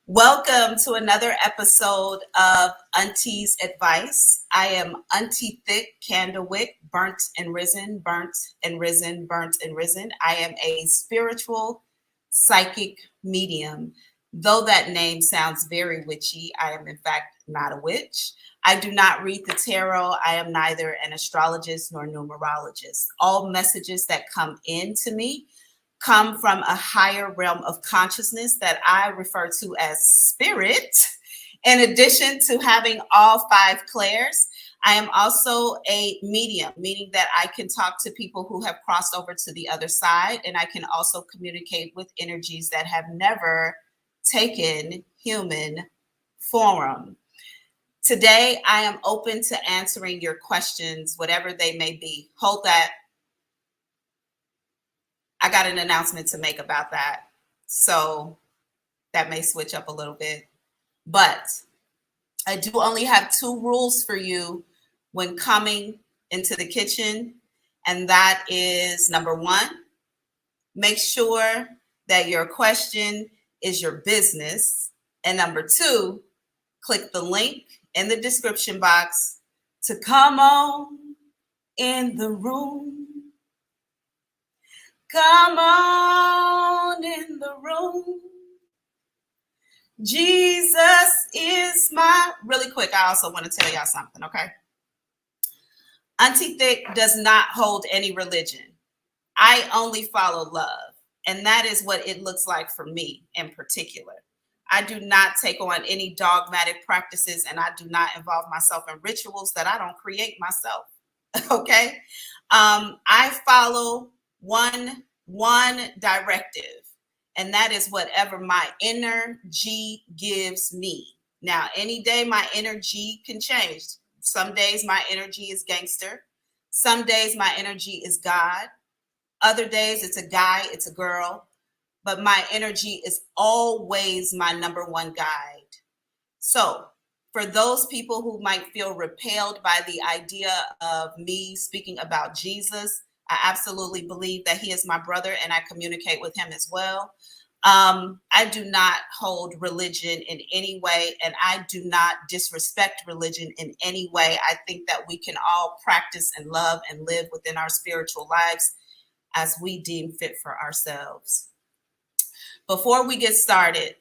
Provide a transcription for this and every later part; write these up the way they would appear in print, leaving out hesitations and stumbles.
Welcome to another episode of Auntie's Advice. I am Auntie Thick Candlewick, burnt and risen, burnt and risen, burnt and risen. I am a spiritual psychic medium. Though that name sounds very witchy, I am in fact not a witch. I do not read the tarot. I am neither an astrologist nor numerologist. All messages that come in to me come from a higher realm of consciousness that I refer to as spirit. In addition to having all five clairs, I am also a medium, meaning that I can talk to people who have crossed over to the other side, and I can also communicate with energies that have never taken human form. Today, I am open to answering your questions, whatever they may be. Hold that. I got an announcement to make about that. So that may switch up a little bit. But I do only have two rules for you when coming into the kitchen. And that is number one, make sure that your question is your business. And number two, click the link in the description box to come on in the room. Come on in the room. Jesus is my... Really quick, I also want to tell y'all something, okay? Auntie Thick does not hold any religion. I only follow love. And that is what it looks like for me in particular. I do not take on any dogmatic practices, and I do not involve myself in rituals that I don't create myself, okay? I follow one directive, and that is whatever my inner G gives me. Now, any day my energy can change. Some days my energy is gangster. Some days my energy is God. Other days it's a guy, it's a girl. But my energy is always my number one guide. So for those people who might feel repelled by the idea of me speaking about Jesus, I absolutely believe that he is my brother and I communicate with him as well. I do not hold religion in any way, and I do not disrespect religion in any way. I think that we can all practice and love and live within our spiritual lives as we deem fit for ourselves. Before we get started,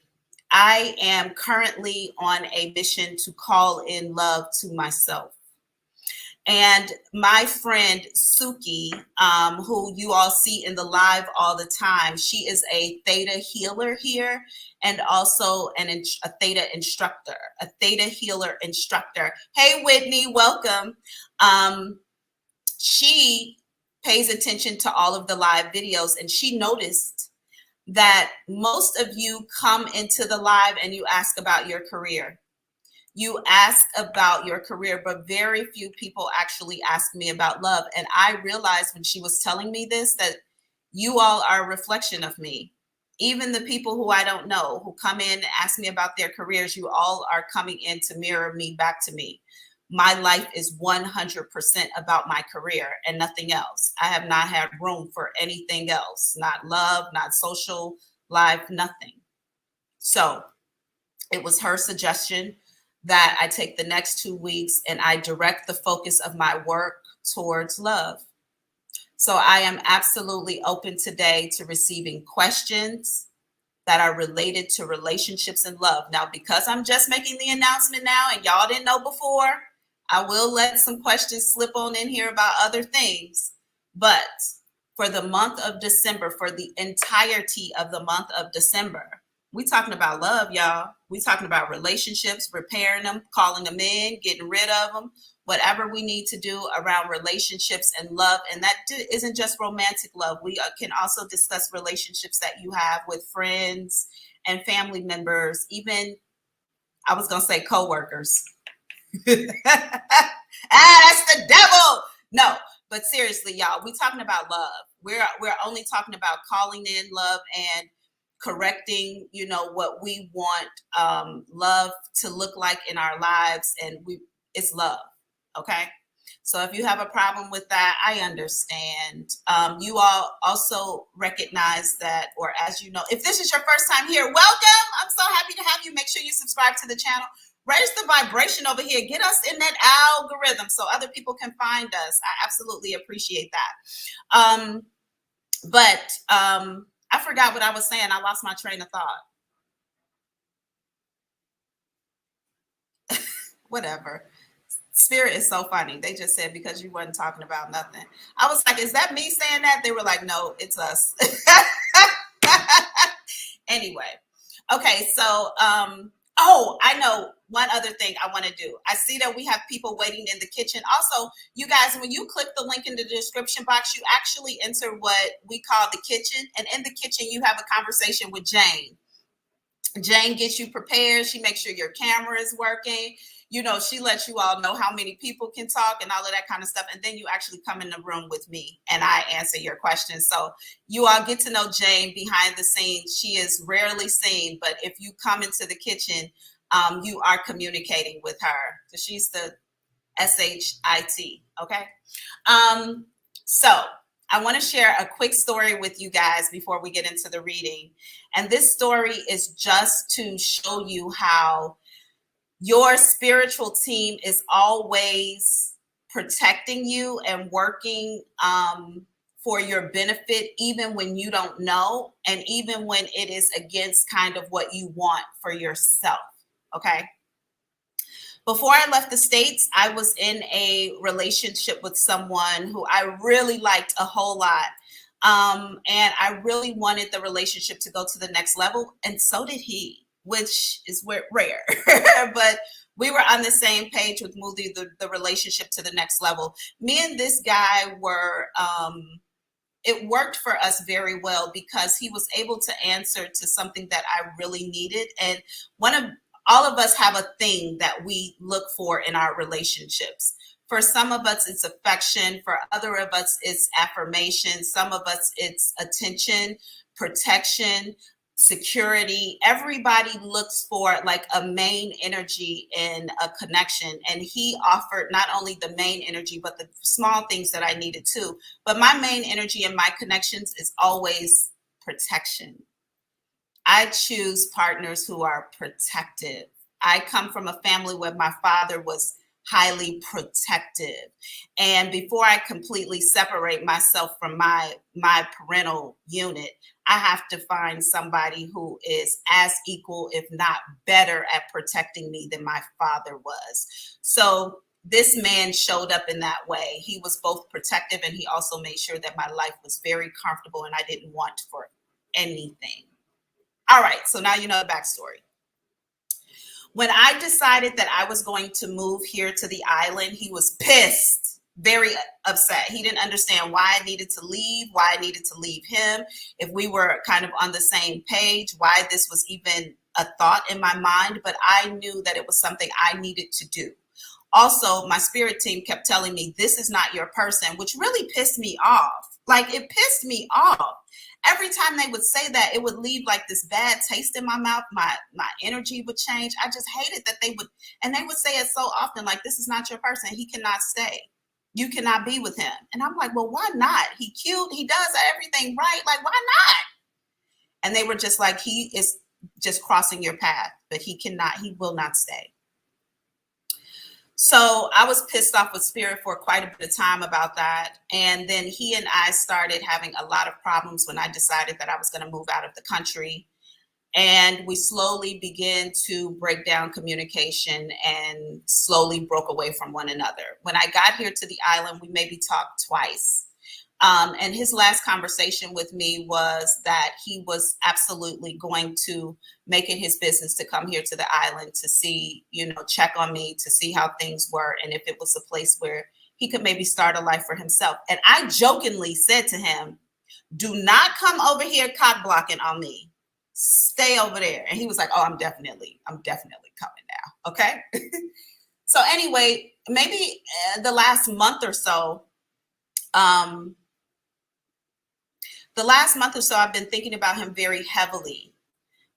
I am currently on a mission to call in love to myself. And my friend Suki, who you all see in the live all the time, she is a theta healer here and also a theta instructor, a theta healer instructor. Hey, Whitney, welcome. She pays attention to all of the live videos, and she noticed that most of you come into the live and you ask about your career. You ask about your career, but very few people actually ask me about love. And I realized when she was telling me this, that you all are a reflection of me. Even the people who I don't know, who come in and ask me about their careers, you all are coming in to mirror me back to me. My life is 100% about my career and nothing else. I have not had room for anything else, not love, not social life, nothing. So it was her suggestion that I take the next 2 weeks and I direct the focus of my work towards love. So I am absolutely open today to receiving questions that are related to relationships and love. Now, because I'm just making the announcement now and y'all didn't know before, I will let some questions slip on in here about other things. But for the month of December, for the entirety of the month of December, we talking about love, y'all. We talking about relationships, repairing them, calling them in, getting rid of them, whatever we need to do around relationships and love. And that isn't just romantic love. We can also discuss relationships that you have with friends and family members, even, I was going to say coworkers. That's the devil. No, but seriously, y'all, we talking about love. We're only talking about calling in love and correcting, what we want love to look like in our lives, and it's love. Okay, So if you have a problem with that, I understand. You all also recognize that, or as you know, if this is your first time here, welcome. I'm so happy to have you. Make sure you subscribe to the channel. Raise the vibration over here. Get us in that algorithm so other people can find us. I absolutely appreciate that. I forgot what I was saying. I lost my train of thought. Whatever. Spirit is so funny. They just said because you wasn't talking about nothing. I was like, is that me saying that? They were like, no, it's us. Anyway. Okay, so oh, I know one other thing I want to do. I see that we have people waiting in the kitchen. Also, you guys, when you click the link in the description box, you actually enter what we call the kitchen. And in the kitchen, you have a conversation with Jane. Jane gets you prepared. She makes sure your camera is working. You know, she lets you all know how many people can talk and all of that kind of stuff. And then you actually come in the room with me and I answer your questions. So you all get to know Jane behind the scenes. She is rarely seen, but if you come into the kitchen, you are communicating with her. So she's the SHIT. Okay. So I want to share a quick story with you guys before we get into the reading. And this story is just to show you how your spiritual team is always protecting you and working for your benefit, even when you don't know, and even when it is against kind of what you want for yourself. Okay. Before I left the States, I was in a relationship with someone who I really liked a whole lot. And I really wanted the relationship to go to the next level. And so did he, which is rare. But we were on the same page with moving the relationship to the next level. Me and this guy were, it worked for us very well because he was able to answer to something that I really needed. And all of us have a thing that we look for in our relationships. For some of us, it's affection. For other of us, it's affirmation. Some of us, it's attention, protection, security. Everybody looks for like a main energy in a connection. And he offered not only the main energy, but the small things that I needed too. But my main energy in my connections is always protection. I choose partners who are protective. I come from a family where my father was highly protective. And before I completely separate myself from my parental unit, I have to find somebody who is as equal, if not better, at protecting me than my father was. So this man showed up in that way. He was both protective and he also made sure that my life was very comfortable and I didn't want for anything. All right, so now you know the backstory. When I decided that I was going to move here to the island, he was pissed, very upset. He didn't understand why I needed to leave, why I needed to leave him, if we were kind of on the same page, why this was even a thought in my mind, but I knew that it was something I needed to do. Also, my spirit team kept telling me, this is not your person, which really pissed me off. Like, it pissed me off. Every time they would say that, it would leave like this bad taste in my mouth. My energy would change. I just hated that they would, and they would say it so often, like, this is not your person. He cannot stay. You cannot be with him. And I'm like, well, why not? He cute. He does everything right. Like, why not? And they were just like, he is just crossing your path, but he will not stay. So I was pissed off with spirit for quite a bit of time about that. And then he and I started having a lot of problems when I decided that I was going to move out of the country. And we slowly began to break down communication and slowly broke away from one another. When I got here to the island, we maybe talked twice. And his last conversation with me was that he was absolutely going to make it his business to come here to the island to see, check on me, to see how things were, and if it was a place where he could maybe start a life for himself. And I jokingly said to him, do not come over here cock blocking on me. Stay over there. And he was like, oh, I'm definitely coming now. Okay. So anyway, maybe the last month or so, I've been thinking about him very heavily,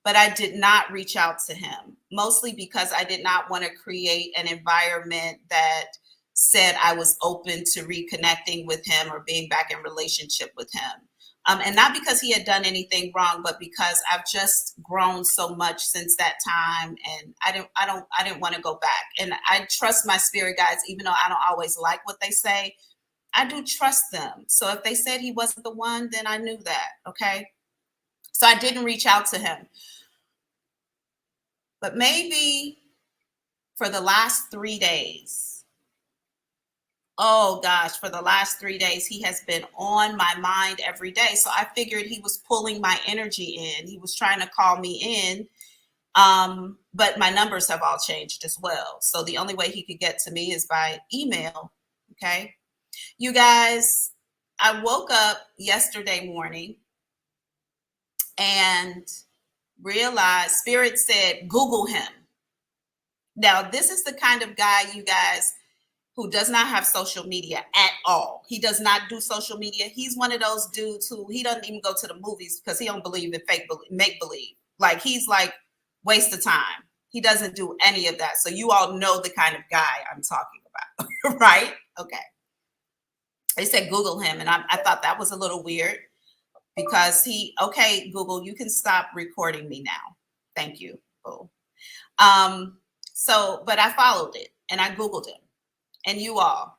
but I did not reach out to him, mostly because I did not want to create an environment that said I was open to reconnecting with him or being back in relationship with him. And not because he had done anything wrong, but because I've just grown so much since that time, and I didn't want to go back. And I trust my spirit guides, even though I don't always like what they say. I do trust them. So if they said he wasn't the one, then I knew that. Okay. So I didn't reach out to him. But maybe for the last 3 days, oh gosh, for the last 3 days, he has been on my mind every day. So I figured he was pulling my energy in. He was trying to call me in. But my numbers have all changed as well. So the only way he could get to me is by email. Okay. You guys, I woke up yesterday morning and realized Spirit said, Google him. Now, this is the kind of guy, you guys, who does not have social media at all. He does not do social media. He's one of those dudes who he doesn't even go to the movies because he don't believe in make believe. Like, he's like, waste of time. He doesn't do any of that. So you all know the kind of guy I'm talking about, right? Okay. They said Google him, and I thought that was a little weird because okay, Google, you can stop recording me now. Thank you. Oh. But I followed it and I Googled him. And you all,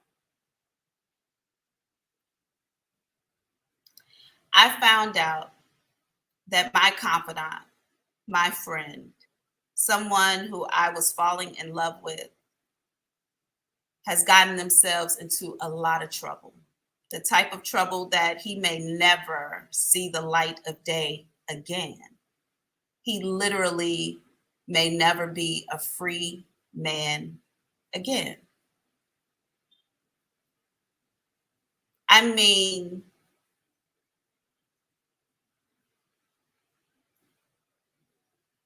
I found out that my confidant, my friend, someone who I was falling in love with, has gotten themselves into a lot of trouble. The type of trouble that he may never see the light of day again. He literally may never be a free man again. I mean,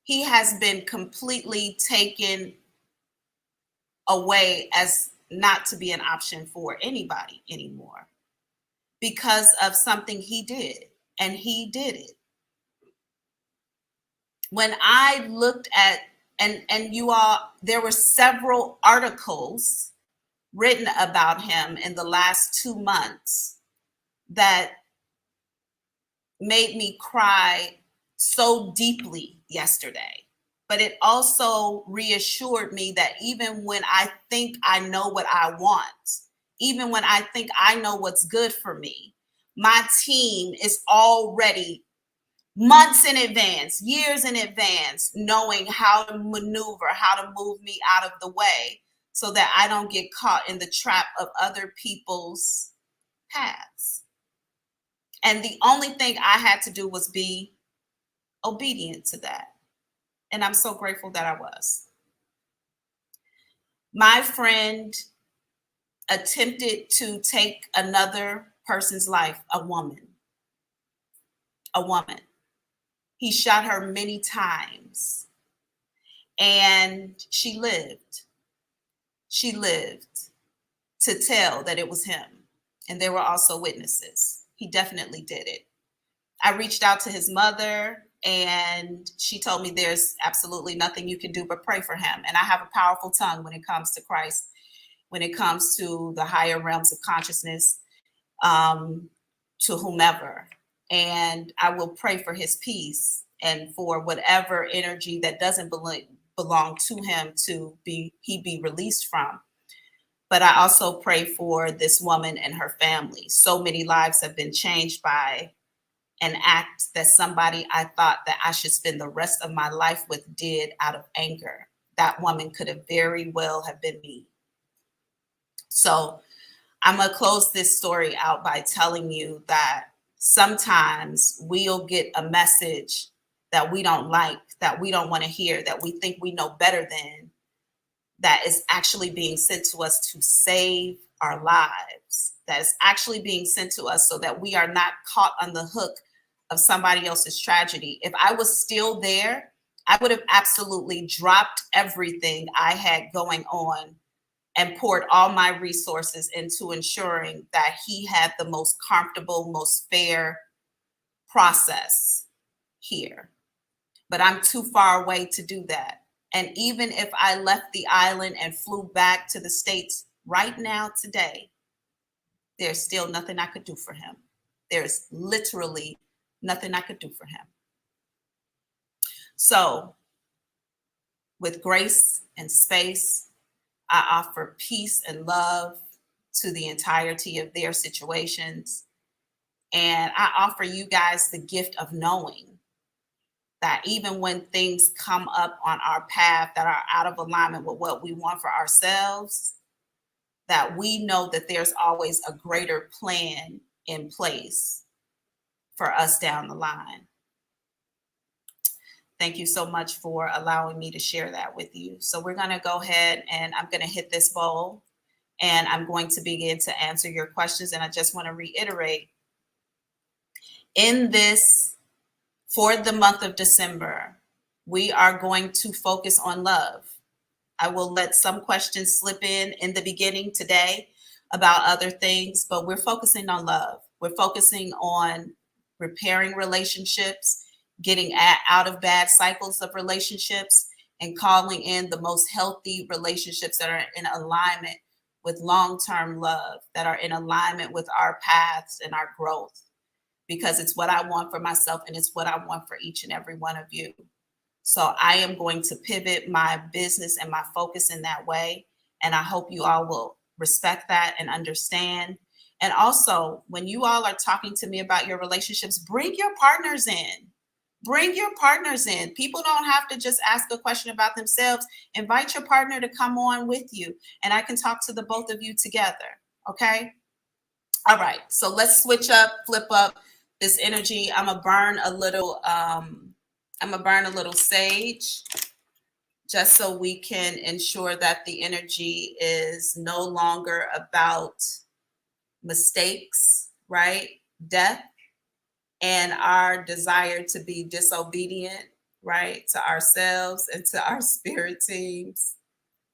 he has been completely taken away as not to be an option for anybody anymore because of something he did, and he did it. When I looked at, and you all, there were several articles written about him in the last 2 months that made me cry so deeply yesterday. But it also reassured me that even when I think I know what I want, even when I think I know what's good for me, my team is already months in advance, years in advance, knowing how to maneuver, how to move me out of the way so that I don't get caught in the trap of other people's paths. And the only thing I had to do was be obedient to that. And I'm so grateful that I was. My friend attempted to take another person's life, a woman. A woman. He shot her many times, and she lived. She lived to tell that it was him. And there were also witnesses. He definitely did it. I reached out to his mother, and she told me there's absolutely nothing you can do but pray for him. And I have a powerful tongue when it comes to Christ, when it comes to the higher realms of consciousness, to whomever. And I will pray for his peace and for whatever energy that doesn't belong to him he be released from. But I also pray for this woman and her family. So many lives have been changed by an act that somebody I thought that I should spend the rest of my life with did out of anger. That woman could have very well have been me. So I'm going to close this story out by telling you that sometimes we'll get a message that we don't like, that we don't want to hear, that we think we know better than, that is actually being sent to us to save our lives, that is actually being sent to us so that we are not caught on the hook of somebody else's tragedy. If I was still there, I would have absolutely dropped everything I had going on and poured all my resources into ensuring that he had the most comfortable, most fair process here. But I'm too far away to do that. And even if I left the island and flew back to the States right now, today, there's still nothing I could do for him. There's literally nothing I could do for him. So, with grace and space, I offer peace and love to the entirety of their situations. And I offer you guys the gift of knowing that even when things come up on our path that are out of alignment with what we want for ourselves, that we know that there's always a greater plan in place for us down the line. Thank you so much for allowing me to share that with you. So we're going to go ahead and I'm going to hit this bowl and I'm going to begin to answer your questions. And I just want to reiterate, in this, for the month of December, we are going to focus on love. I will let some questions slip in the beginning today about other things, but we're focusing on love. We're focusing on repairing relationships, getting out of bad cycles of relationships, and calling in the most healthy relationships that are in alignment with long-term love, that are in alignment with our paths and our growth, because it's what I want for myself and it's what I want for each and every one of you. So I am going to pivot my business and my focus in that way. And I hope you all will respect that and understand. And also, when you all are talking to me about your relationships, bring your partners in. Bring your partners in. People don't have to just ask a question about themselves. Invite your partner to come on with you, and I can talk to the both of you together. Okay? All right. So let's switch up, flip up this energy. I'm gonna burn a little. I'm gonna burn a little sage, just so we can ensure that the energy is no longer about mistakes, right? Death, and our desire to be disobedient, right, to ourselves and to our spirit teams.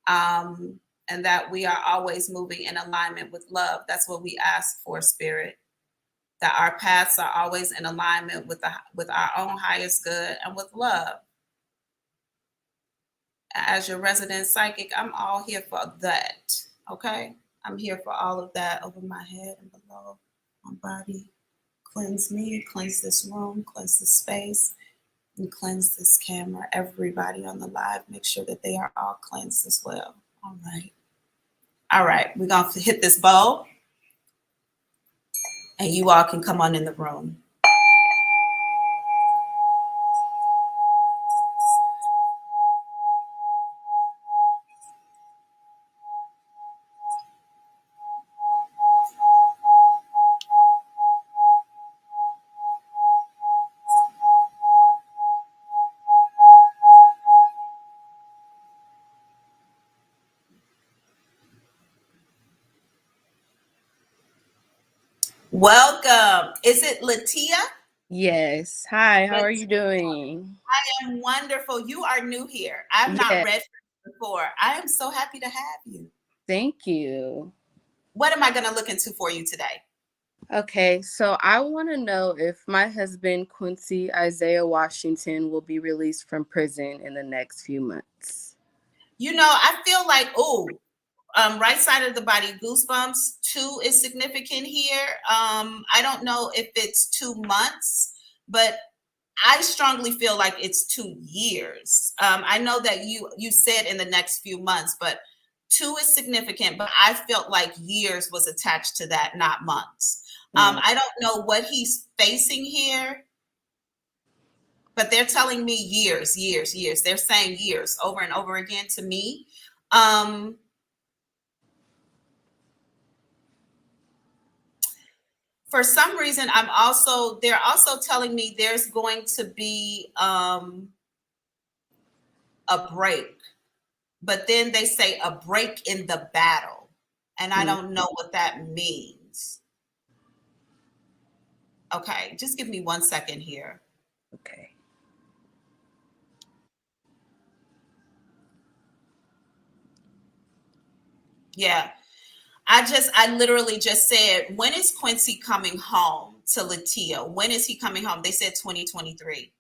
And that we are always moving in alignment with love. That's what we ask for, spirit. That our paths are always in alignment with our own highest good and with love. As your resident psychic, I'm all here for that. Okay? I'm here for all of that over my head and below my body. Cleanse me, cleanse this room, cleanse this space, and cleanse this camera. Everybody on the live, make sure that they are all cleansed as well. All right. All right. We're going to hit this bowl, and you all can come on in the room. Welcome. Is it Latia? Yes. Hi, how are Latia, you doing? I am wonderful. You are new here. I've not Yeah, read before. I am so happy to have you. thank you. What am I going to look into for you today? Okay, so I want to know if my husband, Quincy Isaiah Washington, will be released from prison in the next few months. You know, I feel like, right side of the body, goosebumps. 2 is significant here. I don't know if it's 2 months, but I strongly feel like it's 2 years. I know that you said in the next few months, but 2 is significant. But I felt like years was attached to that, not months. Mm, I don't know what he's facing here, but they're telling me years, years, years. They're saying years over and over again to me. Um, for some reason, they're also telling me there's going to be a break, but then they say a break in the battle, and I mm, don't know what that means. Okay, just give me 1 second here. okay. Yeah, I literally just said, when is Quincy coming home to Latia? When is he coming home? They said 2023.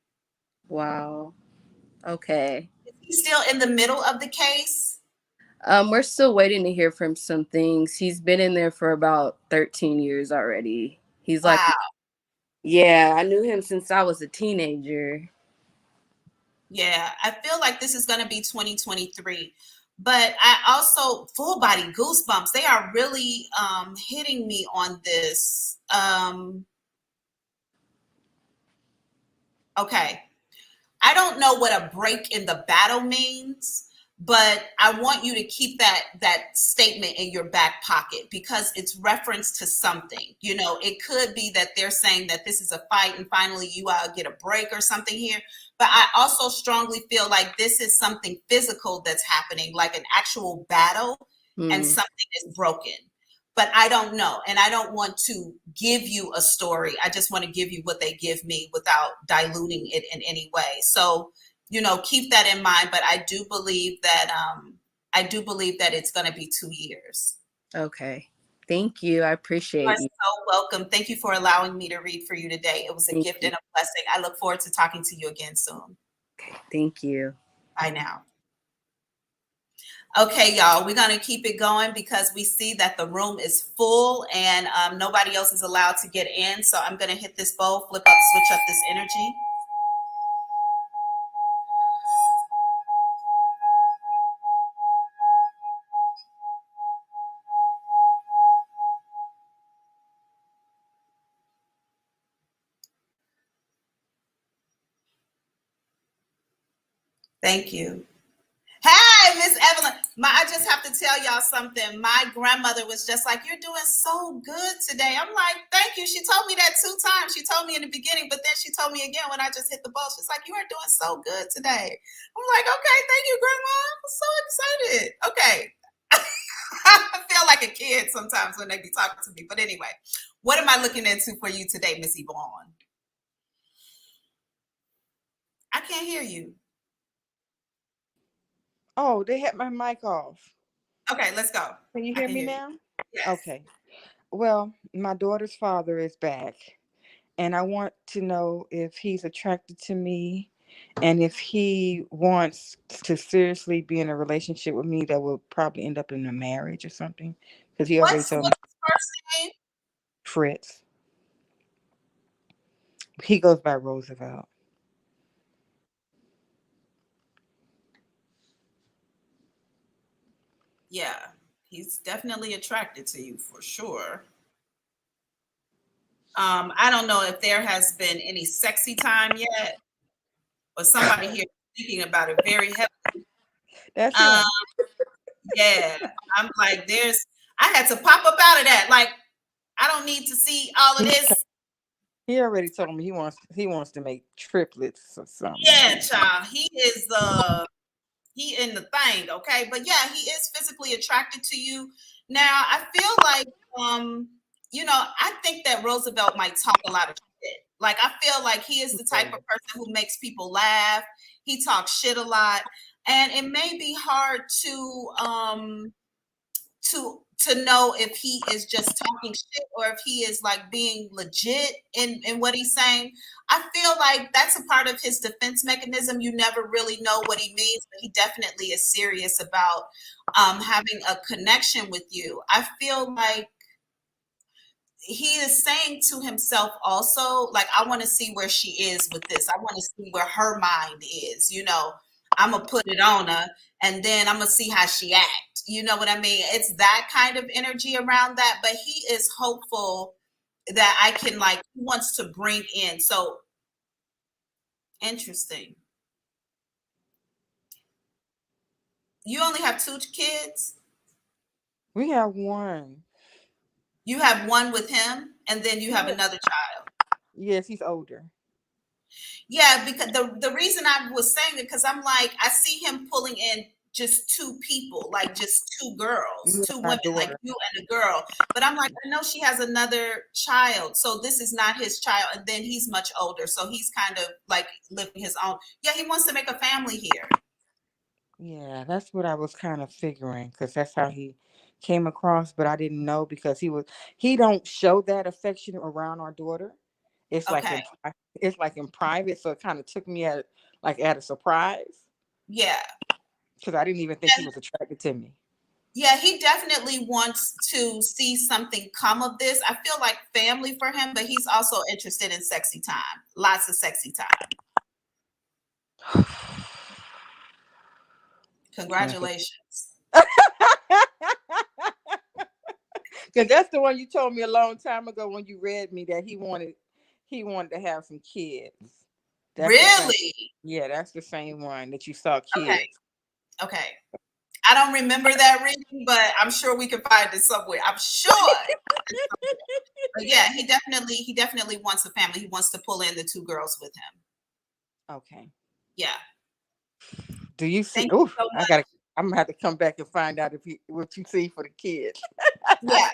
Wow. Okay. Is he still in the middle of the case? We're still waiting to hear from some things. He's been in there for about 13 years already. He's like, Wow. yeah, I knew him since I was a teenager. Yeah, I feel like this is going to be 2023. But I also full body goosebumps. They are really hitting me on this. Okay. I don't know what a break in the battle means, but I want you to keep that statement in your back pocket because it's reference to something. You know, it could be that they're saying that this is a fight and finally you get a break or something here. But I also strongly feel like this is something physical that's happening, like an actual battle, and Hmm. something is broken. But I don't know. And I don't want to give you a story. I just want to give you what they give me without diluting it in any way. So, keep that in mind. But I do believe that it's going to be 2 years. Okay. Thank you. I You are appreciate you. so welcome. Thank you for allowing me to read for you today. It was a Thank gift you. and a blessing. I look forward to talking to you again soon. Okay. Thank you. Bye now. Okay, y'all, we're going to keep it going because we see that the room is full and nobody else is allowed to get in. So I'm going to hit this bowl, switch up this energy. Thank you. Hey, Miss Evelyn. I just have to tell y'all something. My grandmother was just like, "You're doing so good today." I'm like, "Thank you." She told me that 2 times. She told me in the beginning, but then she told me again when I just hit the bowl. She's like, "You are doing so good today." I'm like, "Okay, thank you, Grandma." I'm so excited. Okay. I feel like a kid sometimes when they be talking to me. But anyway, what am I looking into for you today, Miss Yvonne? I can't hear you. Oh, they had my mic off. Okay, let's go. Can you I hear can me hear you. now? Yes. Okay. Well, my daughter's father is back, and I want to know if he's attracted to me and if he wants to seriously be in a relationship with me that will probably end up in a marriage or something. Because he already What's told me his first name? Fritz. He goes by Roosevelt. Yeah, he's definitely attracted to you for sure. I don't know if there has been any sexy time yet, but somebody here is thinking about it very heavily. That's Um, him. yeah, I'm like, I had to pop up out of that. Like, I don't need to see all of He, this. he already told me he wants to make triplets or something. Yeah, child, he in the thing, okay? But yeah, he is physically attracted to you. Now, I feel like, I think that Roosevelt might talk a lot of shit. Like, I feel like he is the type of person who makes people laugh. He talks shit a lot, and it may be hard to know if he is just talking shit or if he is like being legit in what he's saying. I feel like that's a part of his defense mechanism. You never really know what he means, but he definitely is serious about having a connection with you. I feel like he is saying to himself also, like, I want to see where she is with this. I want to see where her mind is. I'm gonna put it on her, and then I'm gonna see how she act. You know what I mean? It's that kind of energy around that. But he is hopeful that I can, like, he wants to bring in. So interesting. You only have two kids. We have one. You have one with him, and then you have Yeah. another child. Yes, he's older. Yeah, because the reason I was saying it, because I'm like, I see him pulling in just two people, like just two girls, Yeah, two my women, like daughter. you and a girl. But I'm like, I know she has another child, so this is not his child. And then he's much older, so he's kind of like living his own. Yeah, he wants to make a family here. Yeah, that's what I was kind of figuring because that's how he came across, but I didn't know because he don't show that affection around our daughter. It's like Okay. in private, so it kind of took me at a surprise Yeah. because I didn't even think he was attracted to me. Yeah, he definitely wants to see something come of this. I feel like family for him, but he's also interested in sexy time. Lots of sexy time. Congratulations. Because that's the one you told me a long time ago when you read me that he wanted to have some kids. That's the same. Really? Yeah, that's the same one that you saw Okay. kids. Okay. I don't remember that reading, but I'm sure we can find it somewhere. I'm sure. But yeah, he definitely wants a family. He wants to pull in the two girls with him. Okay. Yeah. Do you see? Thank you Oh, so I much. gotta. I'm gonna have to come back and find out if what you see for the kids. Yeah.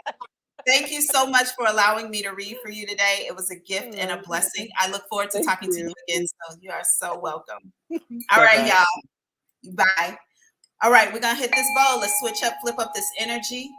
Thank you so much for allowing me to read for you today. It was a gift and a blessing. I look forward to Thank talking to you you. again. So you are so welcome. All Bye right, bye. y'all. Bye. All right, we're gonna hit this bowl. Let's switch up, flip up this energy.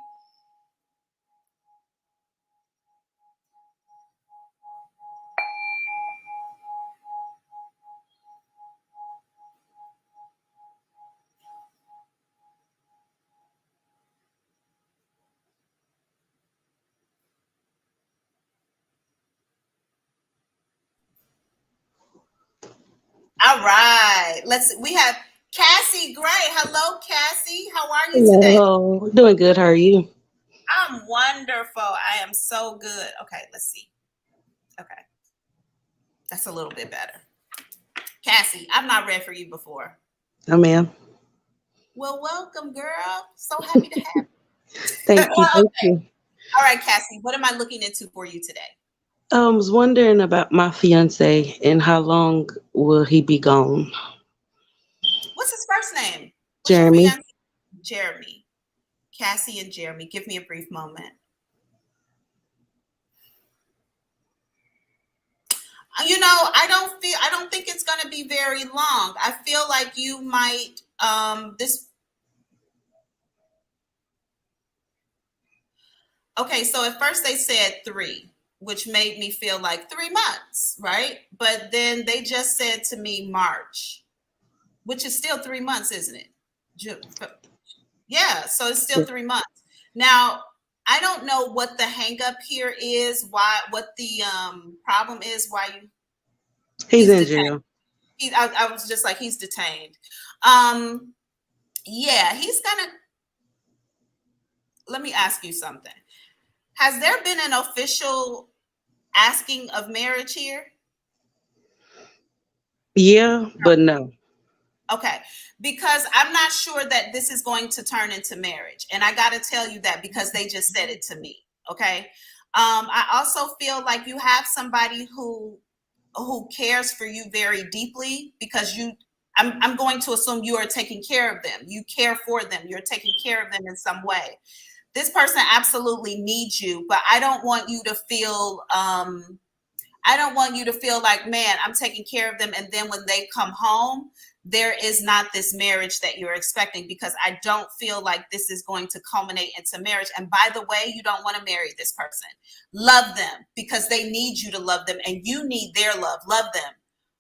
All right. We have Cassie Gray. Hello, Cassie. How are you today? Hello, doing good. How are you? I'm wonderful. I am so good. Okay, let's see. Okay. That's a little bit better. Cassie, I've not read for you before. Oh, ma'am. Well, welcome, girl. So happy to have you. Thank you. Thank Okay. you. All right, Cassie, what am I looking into for you today? I was wondering about my fiance and how long will he be gone? What's his first name? What's your Jeremy. fiance? Jeremy. Cassie and Jeremy. Give me a brief moment. I don't think it's going to be very long. I feel like you might this okay, so at first they said 3, which made me feel like 3 months, right? But then they just said to me March, which is still 3 months, isn't it? Yeah, so it's still Yeah. 3 months. Now, I don't know what the hang up here is, what the problem is, why He's he's in detained. jail. I was just like, he's detained. Um, yeah, he's gonna. Let me ask you something. Has there been an official asking of marriage here? Yeah, but no. Okay, because I'm not sure that this is going to turn into marriage, and I got to tell you that because they just said it to me. Okay, I also feel like you have somebody who cares for you very deeply because I'm going to assume you are taking care of them. You care for them. You're taking care of them in some way. This person absolutely needs you, but I don't want you to feel like, man, I'm taking care of them. And then when they come home, there is not this marriage that you're expecting because I don't feel like this is going to culminate into marriage. And by the way, you don't want to marry this person. Love them because they need you to love them and you need their love. Love them.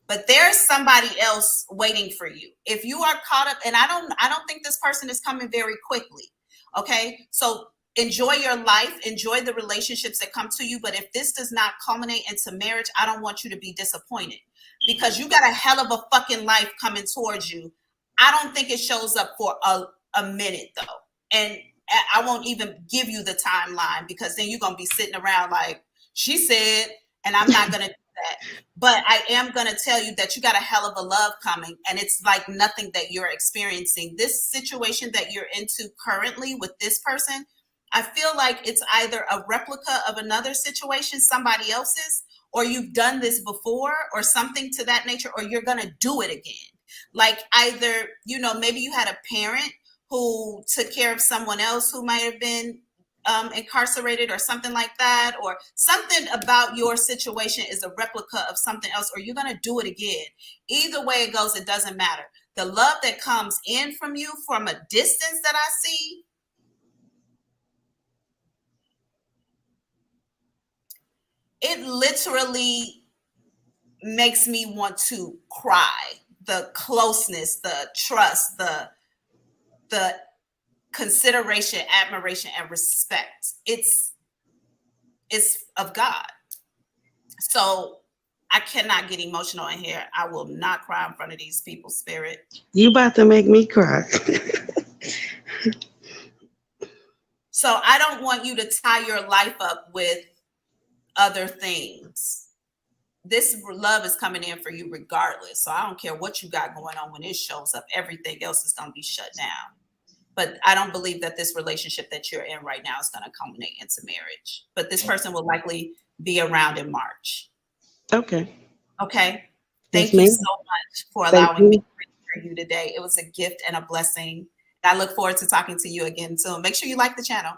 But there's somebody else waiting for you. If you are caught up, and I don't think this person is coming very quickly. Okay. So enjoy your life, enjoy the relationships that come to you. But if this does not culminate into marriage, I don't want you to be disappointed because you got a hell of a fucking life coming towards you. I don't think it shows up for a minute though. And I won't even give you the timeline because then you're going to be sitting around like she said, and I'm not going to do that. But I am going to tell you that you got a hell of a love coming and it's like nothing that you're experiencing. This situation that you're into currently with this person, I feel like it's either a replica of another situation, somebody else's, or you've done this before or something to that nature, or you're going to do it again. Like either, maybe you had a parent who took care of someone else who might have been incarcerated or something like that, or something about your situation is a replica of something else, or you're going to do it again. Either way it goes, it doesn't matter. The love that comes in from you from a distance that I see, it literally makes me want to cry. The closeness, the trust, the consideration, admiration, and respect. It's of God. So I cannot get emotional in here. I will not cry in front of these people, Spirit. You about to make me cry. So I don't want you to tie your life up with other things. This love is coming in for you regardless. So I don't care what you got going on when it shows up. Everything else is going to be shut down. But I don't believe that this relationship that you're in right now is going to culminate into marriage. But this person will likely be around in March. Okay. Okay. Yes, Thank you ma'am. so much for Thank allowing me you. to read for you today. It was a gift and a blessing. I look forward to talking to you again soon. Make sure you like the channel.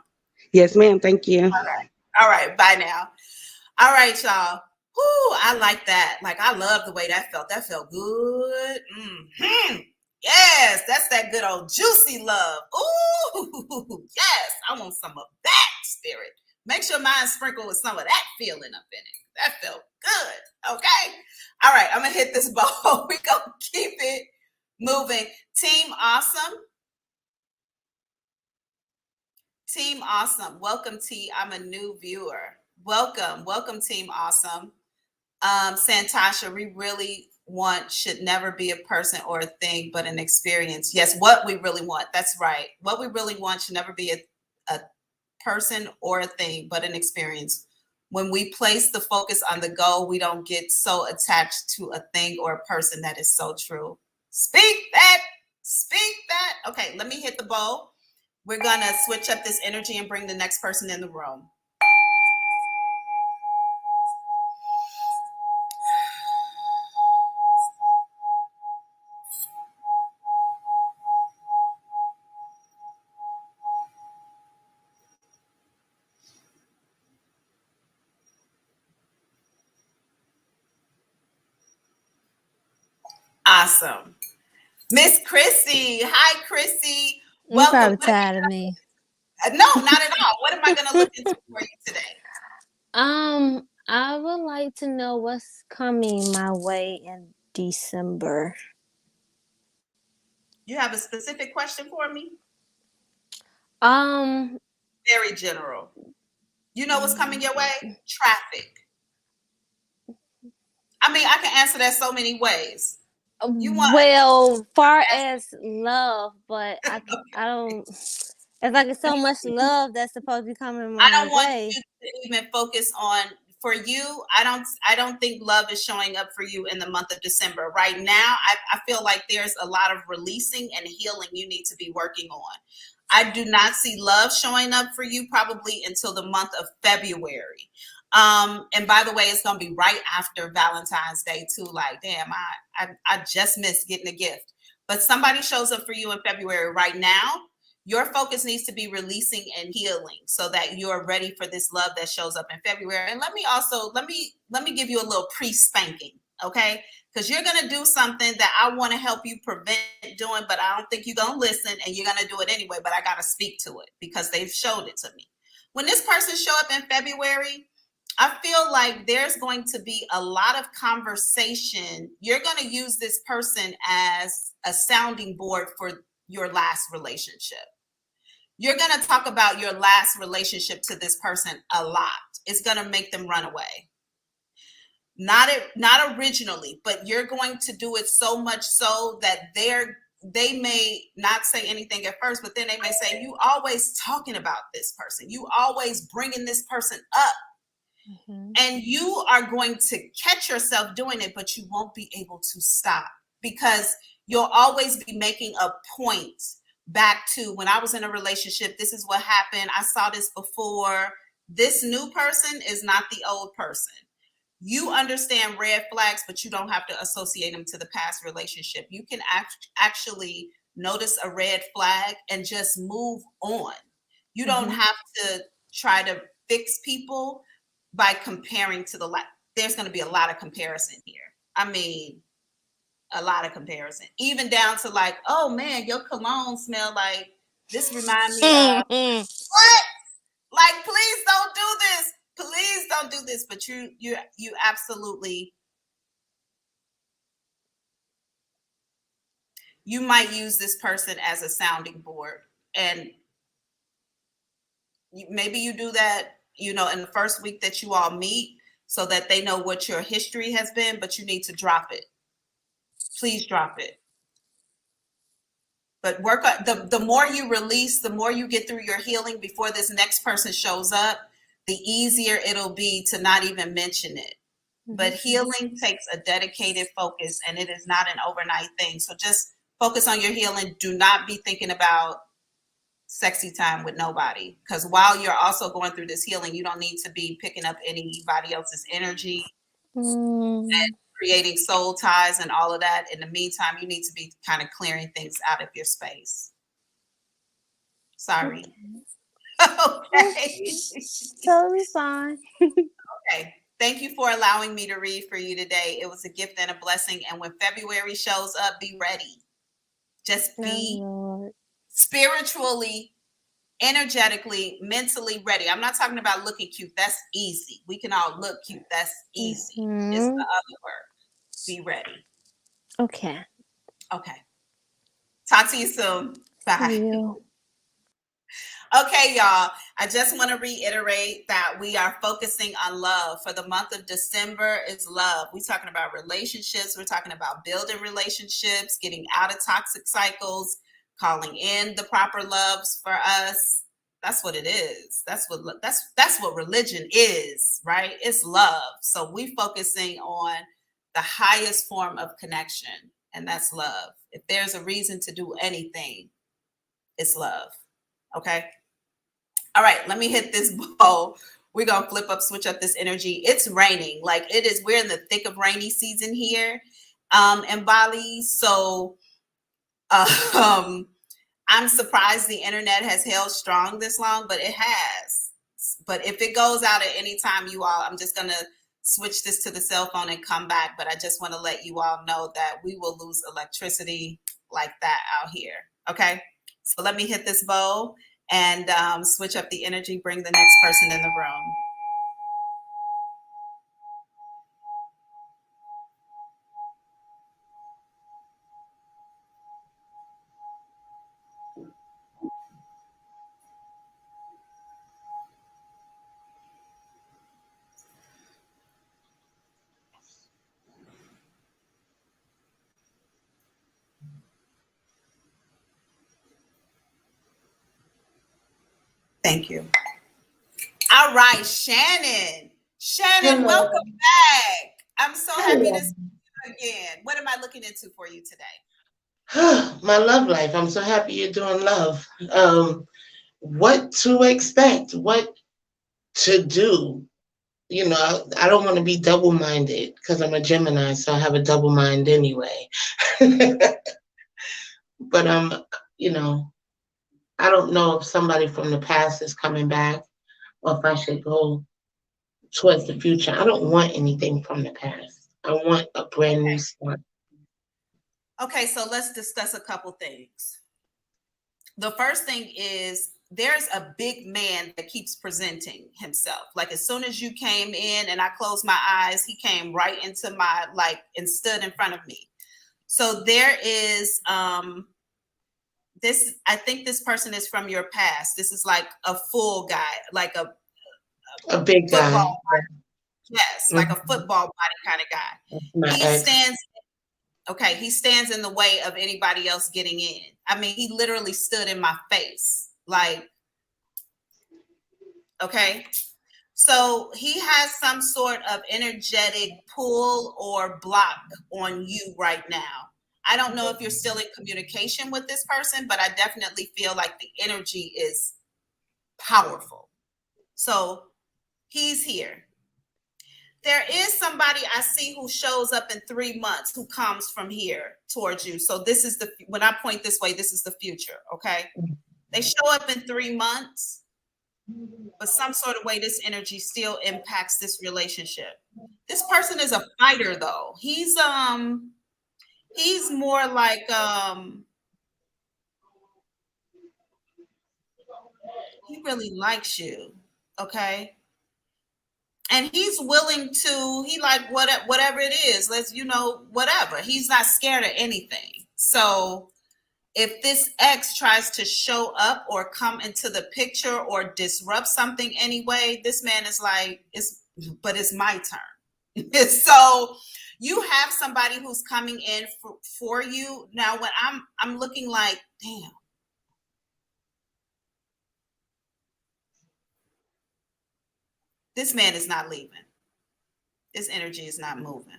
Yes, ma'am. Thank you. All right. Bye now. All right, y'all. Whoo, I like that. Like, I love the way that felt. That felt good. Yes, that's that good old juicy love. Ooh, yes. I want some of that, Spirit. Make sure mine's sprinkled with some of that feeling up in it. That felt good. Okay. All right. I'm going to hit this ball. We're going to keep it moving. Team Awesome. Team Awesome. Welcome, T. I'm a new viewer. Welcome, Team Awesome. Santasha, we really want should never be a person or a thing, but an experience. Yes, what we really want. That's right. What we really want should never be a person or a thing, but an experience. When we place the focus on the goal, we don't get so attached to a thing or a person. That is so true. Speak that. Speak that. Okay, let me hit the bowl. We're going to switch up this energy and bring the next person in the room. Awesome. Miss Chrissy. Hi, Chrissy. You're Welcome. probably tired of me. No, not at all. What am I going to look into for you today? I would like to know what's coming my way in December. You have a specific question for me? Um, Very general. You know what's coming your way? Traffic. I mean, I can answer that so many ways. You want well, far as love, but I don't. It's like it's so much love that's supposed to be coming I my don't want way. you to even focus on for you. I don't think love is showing up for you in the month of December. Right now, I feel like there's a lot of releasing and healing you need to be working on. I do not see love showing up for you probably until the month of February. And by the way, it's gonna be right after Valentine's Day too. Like, damn, I just missed getting a gift. But somebody shows up for you in February. Right now, your focus needs to be releasing and healing so that you're ready for this love that shows up in February. And let me give you a little pre-spanking, okay? Because you're gonna do something that I want to help you prevent doing, but I don't think you're gonna listen, and you're gonna do it anyway. But I gotta speak to it because they've showed it to me. When this person show up in February, I feel like there's going to be a lot of conversation. You're going to use this person as a sounding board for your last relationship. You're going to talk about your last relationship to this person a lot. It's going to make them run away. Not originally, but you're going to do it so much so that they may not say anything at first, but then they may say, you always talking about this person. You always bringing this person up. Mm-hmm. And you are going to catch yourself doing it, but you won't be able to stop because you'll always be making a point back to when I was in a relationship. This is what happened. I saw this before. This new person is not the old person. You understand red flags, but you don't have to associate them to the past relationship. You can actually notice a red flag and just move on. You don't have to try to fix people by comparing to the last. There's going to be a lot of comparison here. I mean, a lot of comparison, even down to like, oh man, your cologne smell like this. Remind me of what? Like, please don't do this. Please don't do this. But you absolutely, you might use this person as a sounding board, and maybe you do that, in the first week that you all meet so that they know what your history has been, but you need to drop it. Please drop it. But work on the more you release, the more you get through your healing before this next person shows up, the easier it'll be to not even mention it. But healing takes a dedicated focus, and it is not an overnight thing. So just focus on your healing. Do not be thinking about sexy time with nobody, because while you're also going through this healing, you don't need to be picking up anybody else's energy and creating soul ties and all of that. In the meantime, you need to be kind of clearing things out of your space. Sorry. Okay. Totally fine. Okay. Thank you for allowing me to read for you today. It was a gift and a blessing. And when February shows up, be ready. Just be spiritually, energetically, mentally ready. I'm not talking about looking cute. That's easy. We can all look cute. That's easy. It's the other word. Be ready. Okay. Okay. Talk to you soon. Bye. Yeah. Okay, y'all. I just want to reiterate that we are focusing on love. For the month of December is love. We're talking about relationships. We're talking about building relationships, getting out of toxic cycles, calling in the proper loves for us. That's what it is. That's what religion is, right? It's love. So we're focusing on the highest form of connection, and that's love. If there's a reason to do anything, it's love. Okay. All right, let me hit this bowl. We're going to switch up this energy. It's raining. Like it is, we're in the thick of rainy season here in Bali. So I'm surprised the internet has held strong this long, but it has. But if it goes out at any time, you all, I'm just going to switch this to the cell phone and come back. But I just want to let you all know that we will lose electricity like that out here. Okay, so let me hit this bowl and switch up the energy, bring the next person in the room. Thank you. All right, Shannon. Shannon, welcome back. I'm so happy to see you again. What am I looking into for you today? My love life. I'm so happy you're doing love. What to expect? What to do? I don't want to be double-minded because I'm a Gemini, so I have a double mind anyway. But I don't know if somebody from the past is coming back or if I should go towards the future. I don't want anything from the past. I want a brand new start. Okay, so let's discuss a couple things. The first thing is there's a big man that keeps presenting himself. Like as soon as you came in and I closed my eyes, he came right into my and stood in front of me. So there is this, I think this person is from your past. This is like a full guy, like a big guy. Body. Yes, like a football body kind of guy. He stands in the way of anybody else getting in. I mean, he literally stood in my face. Okay. So he has some sort of energetic pull or block on you right now. I don't know if you're still in communication with this person, but I definitely feel like the energy is powerful. So he's here. There is somebody I see who shows up in 3 months who comes from here towards you. So this is when I point this way, this is the future. Okay. They show up in 3 months, but some sort of way this energy still impacts this relationship. This person is a fighter though. He's more like he really likes you. Okay. And he's willing to, whatever it is, whatever. He's not scared of anything. So if this ex tries to show up or come into the picture or disrupt something anyway, this man is like, but it's my turn. So you have somebody who's coming in for you. Now when I'm looking like, damn, this man is not leaving. This energy is not moving.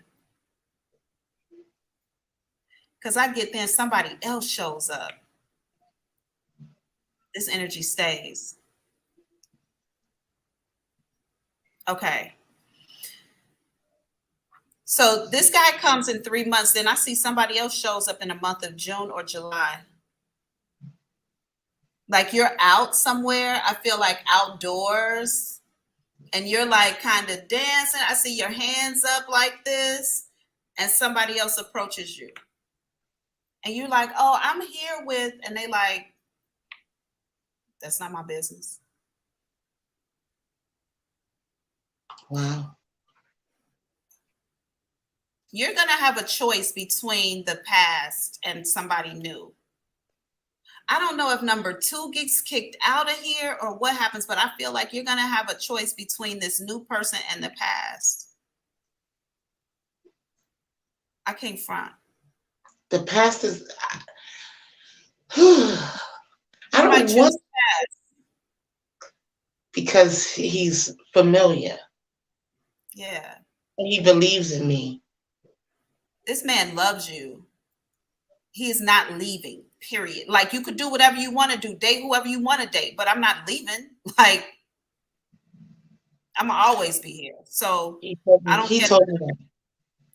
Because I get then somebody else shows up. This energy stays. Okay. So this guy comes in 3 months, then I see somebody else shows up in the month of June or July. Like you're out somewhere, I feel like outdoors, and you're like kind of dancing. I see your hands up like this, and somebody else approaches you. And you're like, oh, I'm here with, and they like, that's not my business. Wow. You're going to have a choice between the past and somebody new. I don't know if number 2 gets kicked out of here or what happens, but I feel like you're going to have a choice between this new person and the past. I can't front. The past is. I don't want, because he's familiar. Yeah. And he believes in me. This man loves you. He is not leaving, period. Like you could do whatever you want to do, date whoever you want to date, but I'm not leaving. Like I'm gonna always be here. So I don't. He told me that.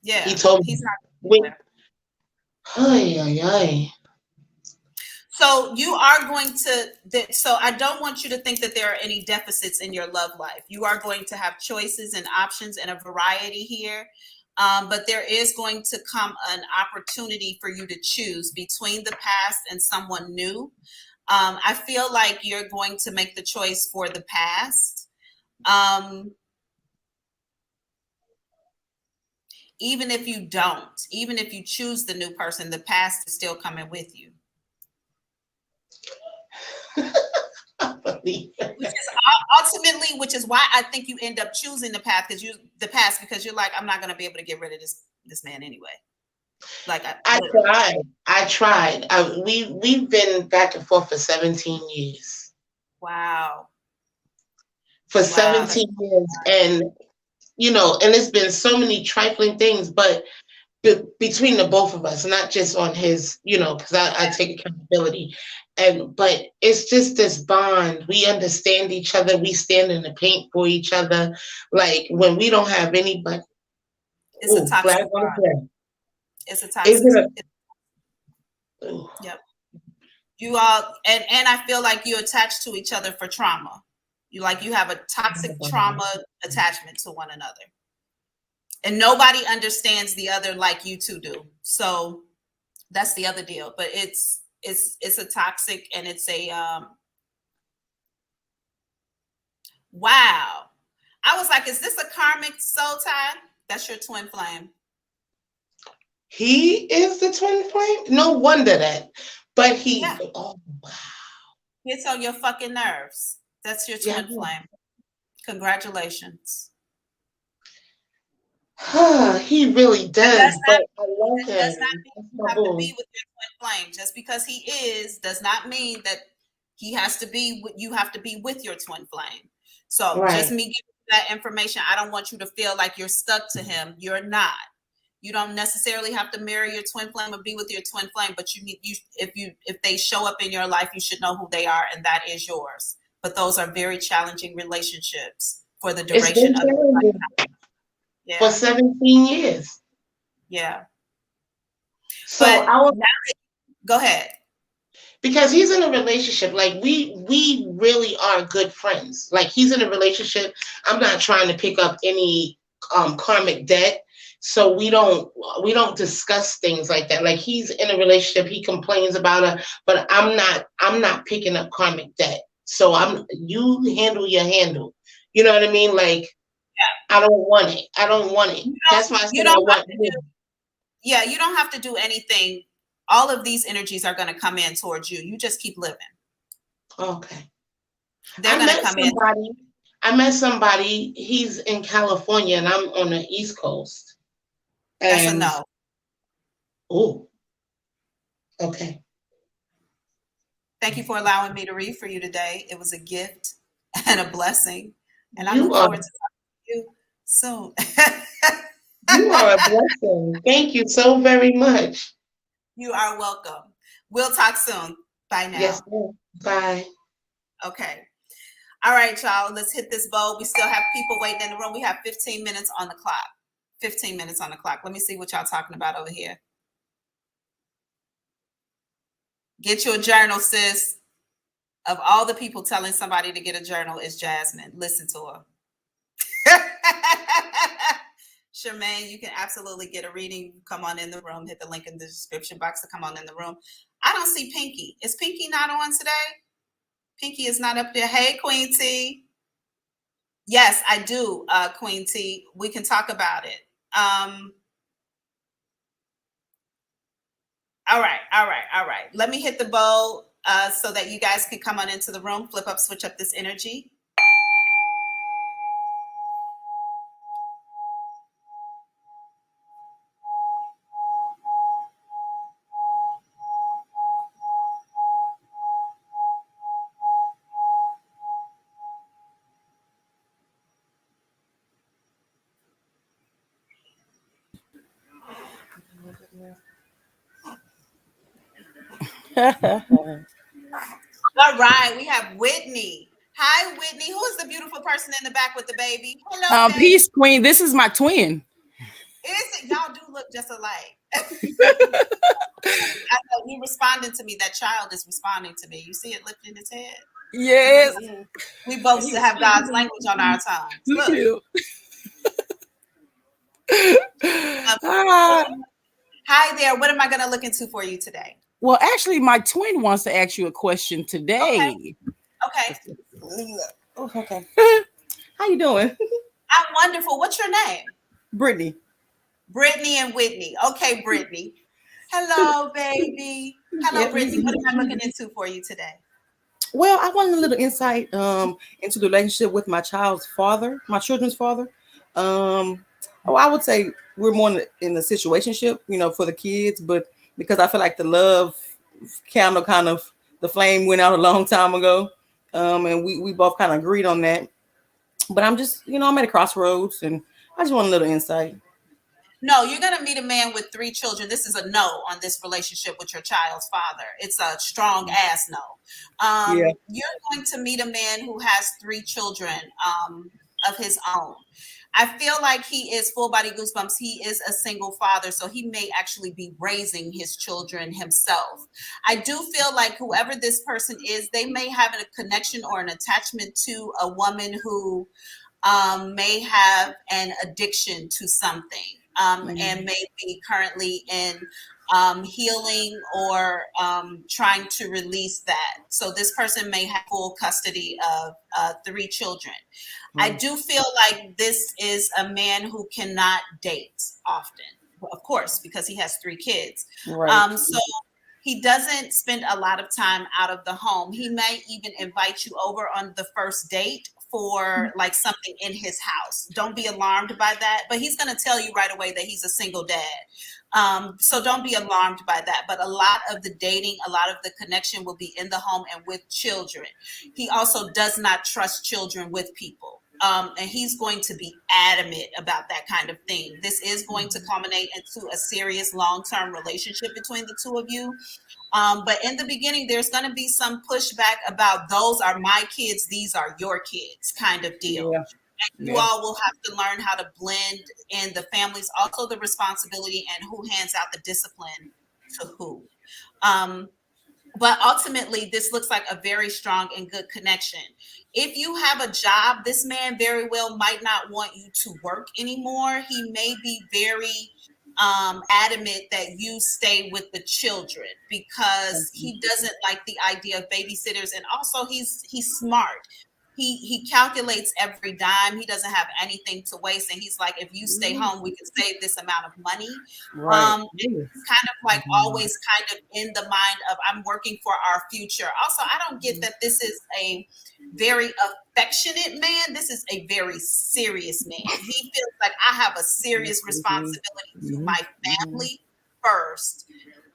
Yeah. He told me. He's not. Wait. Ay, ay, ay. So you are going to, so I don't want you to think that there are any deficits in your love life. You are going to have choices and options and a variety here. But there is going to come an opportunity for you to choose between the past and someone new. I feel like you're going to make the choice for the past. Even if you don't, even if you choose the new person, the past is still coming with you. Which is ultimately, which is why I think you end up choosing the past, because you're like, I'm not going to be able to get rid of this man anyway. Like I tried. We've been back and forth for 17 years. Wow. For 17 years, and and it's been so many trifling things, but between the both of us, not just on his, because I take accountability, but it's just this bond. We understand each other. We stand in the paint for each other. Like when we don't have anybody. It's a toxic bond. It's a toxic. Yep. You all, and I feel like you attach to each other for trauma. You have a toxic trauma attachment to one another. And nobody understands the other like you two do. So that's the other deal. But it's a toxic, and it's a wow. I was like, is this a karmic soul tie? That's your twin flame. He is the twin flame? No wonder that. But oh wow. It's on your fucking nerves. That's your twin flame. Congratulations. He really does, but I love him. Does not mean you have to be with your twin flame. Just because he is does not mean that he has to be. You have to be with your twin flame. So just me giving you that information, I don't want you to feel like you're stuck to him. You're not. You don't necessarily have to marry your twin flame or be with your twin flame, but if they show up in your life, you should know who they are, and that is yours. But those are very challenging relationships for the duration of your lifetime. Yeah. For 17 years. Yeah. So go ahead. Because he's in a relationship, like we really are good friends. Like he's in a relationship. I'm not trying to pick up any karmic debt. So we don't discuss things like that. Like he's in a relationship, he complains about her, but I'm not picking up karmic debt. So you handle your handle. You know what I mean? Like I don't want it. That's why I said I want you. Yeah, you don't have to do anything all of these energies are going to come in towards you. You just keep living. Okay. They're going to come in. I met somebody, he's in California and I'm on the East Coast. That's a And no. oh, okay. Thank you for allowing me to read for you today. It was a gift and a blessing. And I You look are forward to talking to you soon. you are a blessing. Thank you so very much. You are welcome. We'll talk soon. Bye Yes, now. sir. Bye. Okay. All right, y'all. Let's hit this bowl. We still have people waiting in the room. We have 15 minutes on the clock. 15 minutes on the clock. Let me see what y'all talking about over here. Get you a journal, sis. Of all the people telling somebody to get a journal is Jasmine. Listen to her. Charmaine, you can absolutely get a reading. Come on in the room. Hit the link in the description box to come on in the room. I don't see Pinky. Is Pinky not on today? Pinky is not up there. Hey, Queen T. Yes, I do, Queen T. We can talk about it. All right. Let me hit the bowl so that you guys can come on into the room. Flip up, switch up this energy. All right, we have Whitney. Hi, Whitney. Who is the beautiful person in the back with the baby? Hello, baby. Peace, Queen. This is my twin. Is it? Y'all do look just alike. I know you responding to me. That child is responding to me. You see it lifting its head? Yes. We both have God's language on our tongues. Look. Hi there. What am I going to look into for you today? Well, actually, my twin wants to ask you a question today. Okay. Okay. How you doing? I'm wonderful. What's your name? Brittany. Brittany and Whitney. Okay, Brittany. Hello, baby. Hello, Brittany. What am I looking into for you today? Well, I wanted a little insight into the relationship with my child's father, my children's father. I would say we're more in the situationship, for the kids, but because I feel like the love candle the flame went out a long time ago. And we both kind of agreed on that. But I'm just, I'm at a crossroads and I just want a little insight. No, you're going to meet a man with 3 children. This is a no on this relationship with your child's father. It's a strong ass no. You're going to meet a man who has 3 children of his own. I feel like he is full body goosebumps. He is a single father, so he may actually be raising his children himself. I do feel like whoever this person is, they may have a connection or an attachment to a woman who may have an addiction to something and may be currently in healing or trying to release that. So this person may have full custody of 3 children. I do feel like this is a man who cannot date often, of course, because he has 3 kids. Right. So he doesn't spend a lot of time out of the home. He may even invite you over on the first date for like something in his house. Don't be alarmed by that, but he's going to tell you right away that he's a single dad. So don't be alarmed by that. But a lot of the dating, a lot of the connection will be in the home and with children. He also does not trust children with people. And he's going to be adamant about that kind of thing. This is going to culminate into a serious long-term relationship between the 2 of you. But in the beginning, there's going to be some pushback about those are my kids, these are your kids kind of deal. Yeah. And you all will have to learn how to blend in the families, also the responsibility and who hands out the discipline to who. But ultimately, this looks like a very strong and good connection. If you have a job, this man very well might not want you to work anymore. He may be very adamant that you stay with the children because he doesn't like the idea of babysitters. And also he's smart. he calculates every dime. He doesn't have anything to waste, and he's like, if you stay home, we can save this amount of money. Right. And he's kind of like always kind of in the mind of, I'm working for our future. Also, I don't get that this is a very affectionate man. This is a very serious man. He feels like I have a serious responsibility to my family first.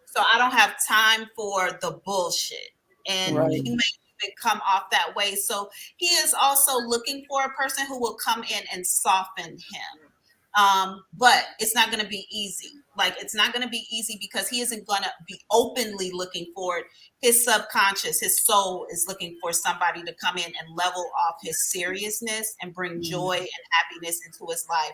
So I don't have time for the bullshit. And Right. he may even come off that way. So he is also looking for a person who will come in and soften him. But it's not going to be easy. Like, it's not going to be easy because he isn't going to be openly looking for it. His subconscious, his soul is looking for somebody to come in and level off his seriousness and bring joy and happiness into his life.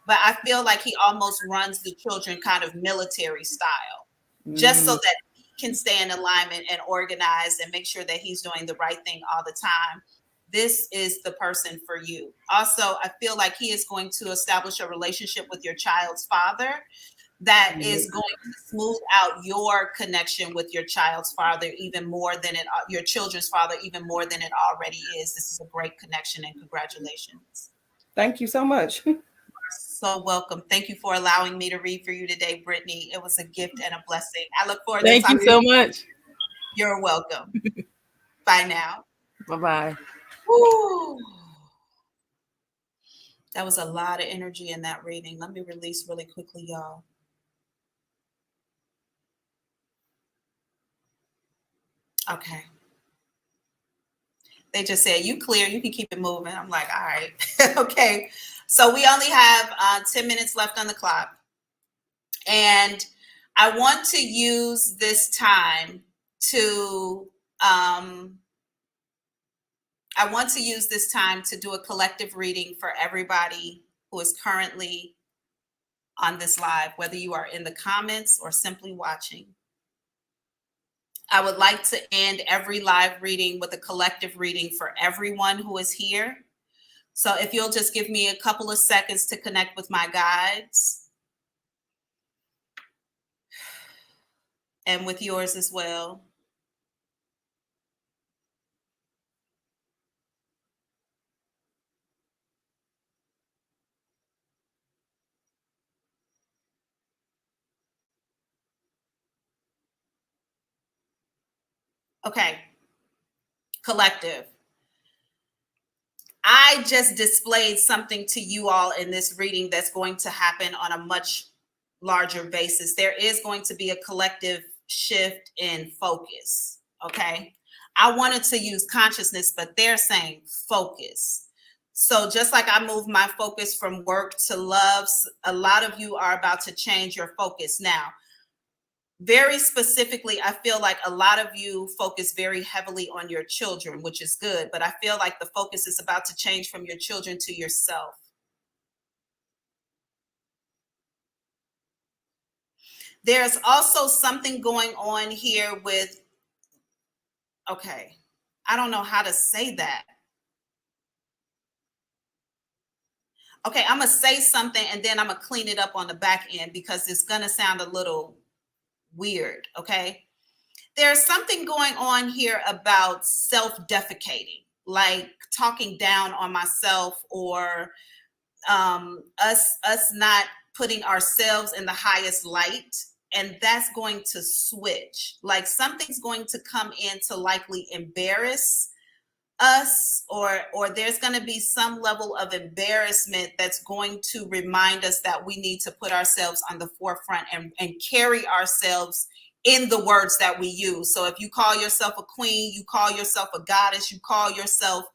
But I feel like he almost runs the children kind of military style, just so that he can stay in alignment and organized and make sure that he's doing the right thing all the time. This is the person for you. Also, I feel like he is going to establish a relationship with your child's father that is going to smooth out your connection with your child's father even more than your children's father, even more than it already is. This is a great connection, and congratulations. Thank you so much. So welcome. Thank you for allowing me to read for you today, Brittany. It was a gift and a blessing. I look forward to Thank you talking so to you. much. You're welcome. Bye now. Bye-bye. Woo. That was a lot of energy in that reading. Let me release really quickly, y'all. Okay. They just said, you clear, you can keep it moving. I'm like, all right. Okay. So we only have 10 minutes left on the clock. And I want to use this time to do a collective reading for everybody who is currently on this live, whether you are in the comments or simply watching. I would like to end every live reading with a collective reading for everyone who is here. So if you'll just give me a couple of seconds to connect with my guides and with yours as well. Okay, collective. I just displayed something to you all in this reading that's going to happen on a much larger basis. There is going to be a collective shift in focus. Okay. I wanted to use consciousness, but they're saying focus. So just like I moved my focus from work to love, a lot of you are about to change your focus now. Very specifically, I feel like a lot of you focus very heavily on your children, which is good, but I feel like the focus is about to change from your children to yourself. There's also something going on here with, okay, I don't know how to say that. Okay, I'm going to say something and then I'm going to clean it up on the back end because it's going to sound a little weird, okay? There's something going on here about self-defecating, like talking down on myself, or us not putting ourselves in the highest light. And that's going to switch. Like something's going to come in to likely embarrass us, or there's going to be some level of embarrassment that's going to remind us that we need to put ourselves on the forefront and carry ourselves in the words that we use. So if you call yourself a queen, you call yourself a goddess, you call yourself,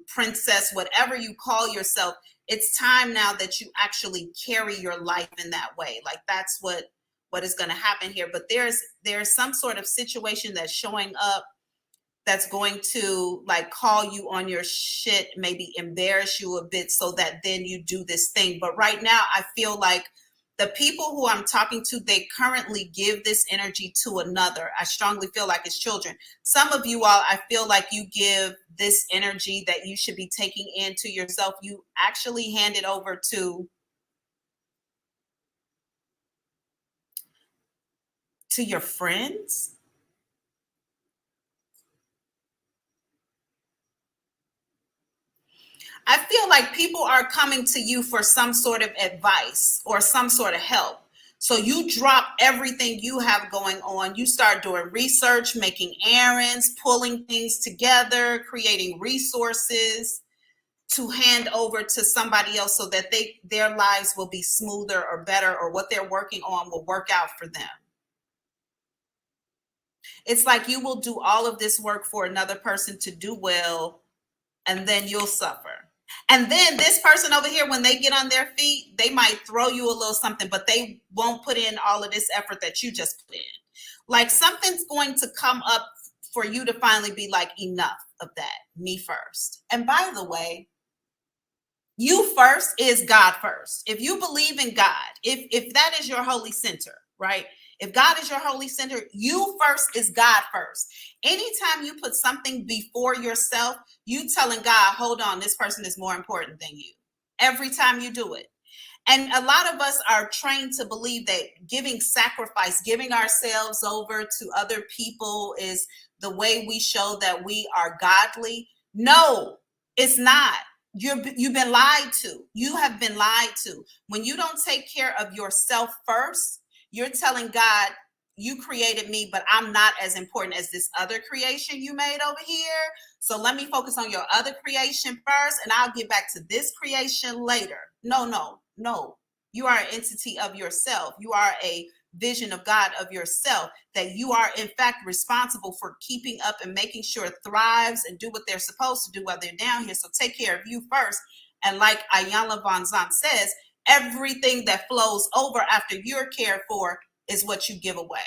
princess, whatever you call yourself, it's time now that you actually carry your life in that way. Like that's what is going to happen here. But there's some sort of situation that's showing up that's going to like call you on your shit, maybe embarrass you a bit so that then you do this thing. But right now, I feel like the people who I'm talking to, they currently give this energy to another. I strongly feel like it's children. Some of you all, I feel like you give this energy that you should be taking into yourself. You actually hand it over to your friends. I feel like people are coming to you for some sort of advice or some sort of help. So you drop everything you have going on. You start doing research, making errands, pulling things together, creating resources to hand over to somebody else so that their lives will be smoother or better, or what they're working on will work out for them. It's like you will do all of this work for another person to do well, and then you'll suffer. And then this person over here, when they get on their feet, they might throw you a little something, but they won't put in all of this effort that you just put in. Like something's going to come up for you to finally be like, enough of that, me first. And by the way, you first is God first. If you believe in God, if that is your holy center, right? If God is your holy center, you first is God first. Anytime you put something before yourself, you telling God, hold on, this person is more important than you. Every time you do it. And a lot of us are trained to believe that giving sacrifice, giving ourselves over to other people is the way we show that we are godly. No, it's not. You've been lied to. You have been lied to. When you don't take care of yourself first, you're telling God, you created me, but I'm not as important as this other creation you made over here. So let me focus on your other creation first, and I'll get back to this creation later. No. You are an entity of yourself. You are a vision of God of yourself, that you are in fact responsible for keeping up and making sure it thrives and do what they're supposed to do while they're down here. So take care of you first. And like Ayanla Von Zant says, everything that flows over after you're cared for is what you give away.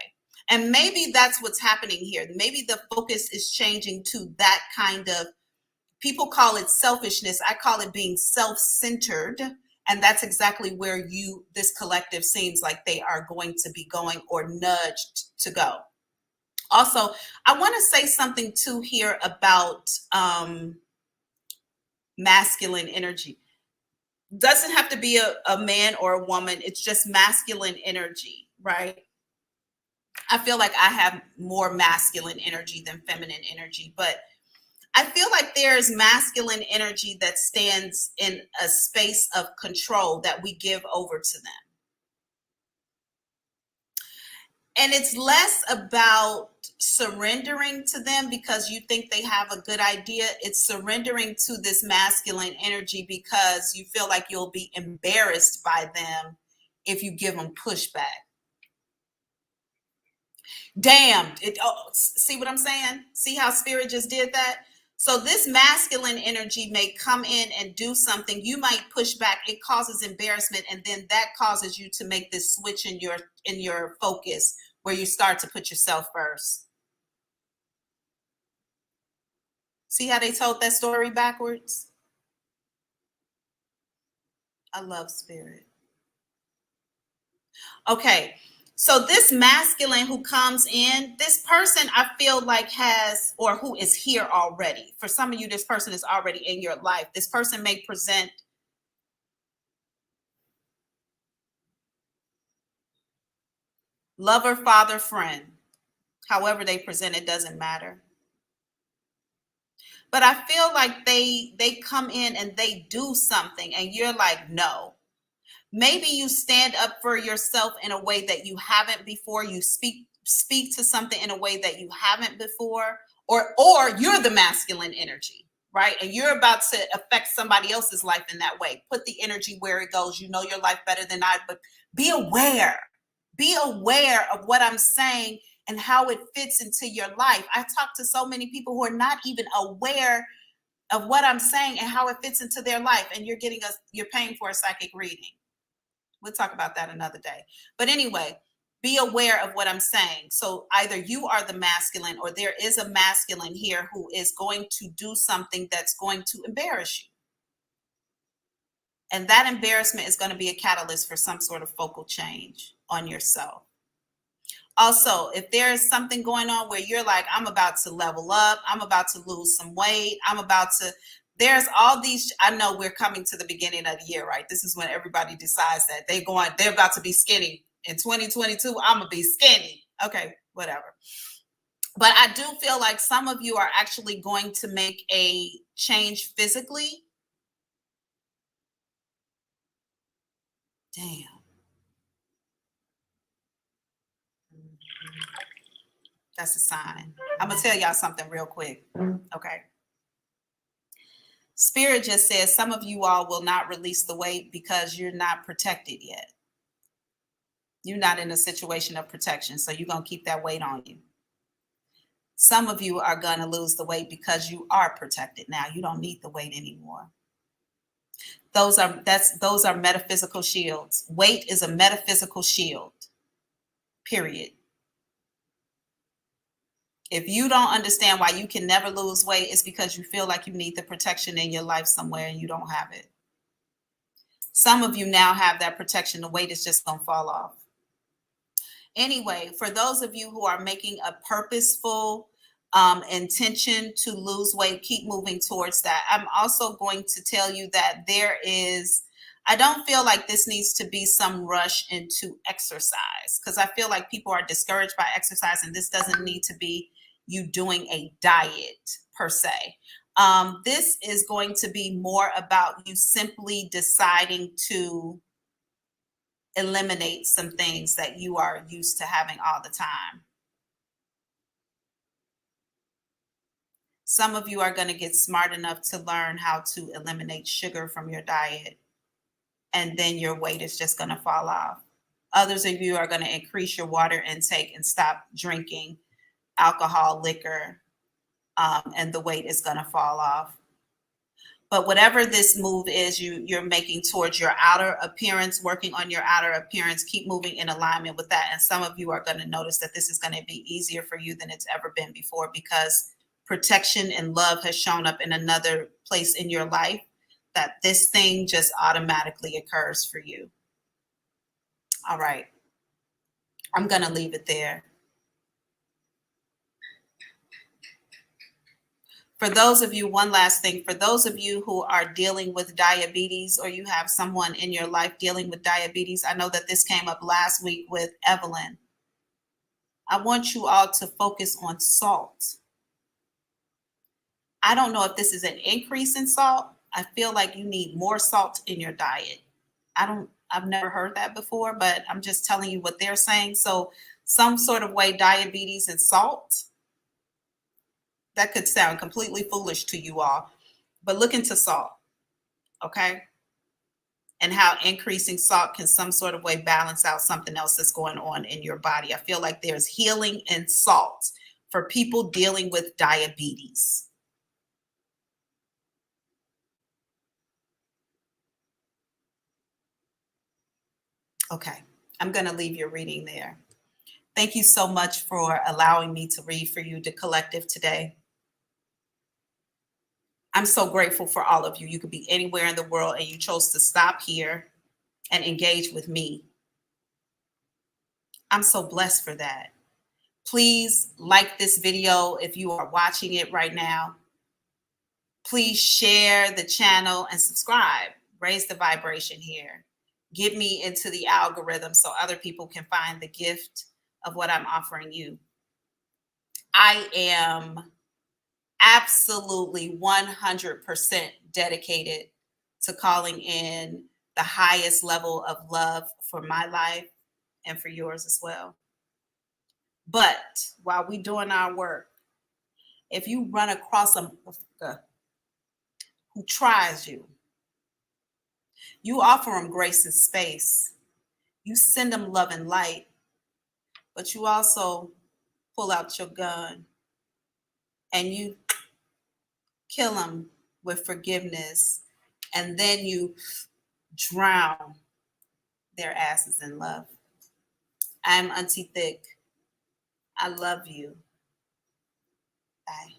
And maybe that's what's happening here. Maybe the focus is changing to that kind of, people call it selfishness. I call it being self-centered. And that's exactly where this collective seems like they are going to be going, or nudged to go. Also, I want to say something too here about masculine energy. Doesn't have to be a man or a woman. It's just masculine energy, right? I feel like I have more masculine energy than feminine energy, but I feel like there's masculine energy that stands in a space of control that we give over to them. And it's less about surrendering to them because you think they have a good idea. It's surrendering to this masculine energy because you feel like you'll be embarrassed by them if you give them pushback. Damn, see what I'm saying? See how spirit just did that? So this masculine energy may come in and do something. You might push back. It causes embarrassment, and then that causes you to make this switch in your focus, where you start to put yourself first. See how they told that story backwards? I love spirit. Okay. So this masculine who comes in, this person I feel like has, or who is here already. For some of you, this person is already in your life. This person may present lover, father, friend. However they present, it doesn't matter. But I feel like they come in and they do something and you're like, no. Maybe you stand up for yourself in a way that you haven't before. You speak to something in a way that you haven't before, or you're the masculine energy, right? And you're about to affect somebody else's life in that way. Put the energy where it goes. You know your life better than I, but be aware. Be aware of what I'm saying and how it fits into your life. I talk to so many people who are not even aware of what I'm saying and how it fits into their life. And you're paying for a psychic reading. We'll talk about that another day. But anyway, be aware of what I'm saying. So either you are the masculine, or there is a masculine here who is going to do something that's going to embarrass you. And that embarrassment is going to be a catalyst for some sort of focal change on yourself. Also, if there is something going on where you're like, I'm about to level up, I'm about to lose some weight, there's all these, I know we're coming to the beginning of the year, right? This is when everybody decides that they're about to be skinny. In 2022, I'm going to be skinny. Okay, whatever. But I do feel like some of you are actually going to make a change physically Damn. That's a sign. I'm going to tell y'all something real quick. Okay. Spirit just says some of you all will not release the weight because you're not protected yet. You're not in a situation of protection, so you're going to keep that weight on you. Some of you are going to lose the weight because you are protected now. You don't need the weight anymore. Those are metaphysical shields. Weight is a metaphysical shield. Period. If you don't understand why you can never lose weight, it's because you feel like you need the protection in your life somewhere and you don't have it. Some of you now have that protection. The weight is just going to fall off. Anyway, for those of you who are making a purposeful intention to lose weight, keep moving towards that. I'm also going to tell you that I don't feel like this needs to be some rush into exercise, because I feel like people are discouraged by exercise, and this doesn't need to be you doing a diet per se. This is going to be more about you simply deciding to eliminate some things that you are used to having all the time. Some of you are going to get smart enough to learn how to eliminate sugar from your diet, and then your weight is just going to fall off. Others of you are going to increase your water intake and stop drinking alcohol, liquor, and the weight is going to fall off. But whatever this move is you're making towards your outer appearance, working on your outer appearance, keep moving in alignment with that. And some of you are going to notice that this is going to be easier for you than it's ever been before, because protection and love has shown up in another place in your life, that this thing just automatically occurs for you. All right. I'm going to leave it there. For those of you, one last thing, for those of you who are dealing with diabetes, or you have someone in your life dealing with diabetes, I know that this came up last week with Evelyn. I want you all to focus on salt. I don't know if this is an increase in salt. I feel like you need more salt in your diet. I've never heard that before, but I'm just telling you what they're saying. So some sort of way, diabetes and salt, that could sound completely foolish to you all, but look into salt, okay? And how increasing salt can some sort of way balance out something else that's going on in your body. I feel like there's healing in salt for people dealing with diabetes. Okay, I'm going to leave your reading there. Thank you so much for allowing me to read for you, the collective, today. I'm so grateful for all of you. You could be anywhere in the world and you chose to stop here and engage with me. I'm so blessed for that. Please like this video if you are watching it right now. Please share the channel and subscribe. Raise the vibration here. Get me into the algorithm so other people can find the gift of what I'm offering you. I am absolutely 100% dedicated to calling in the highest level of love for my life and for yours as well. But while we're doing our work, if you run across a motherfucker who tries you, you offer them grace and space. You send them love and light, but you also pull out your gun and you kill them with forgiveness, and then you drown their asses in love. I'm Auntie Thick. I love you. Bye.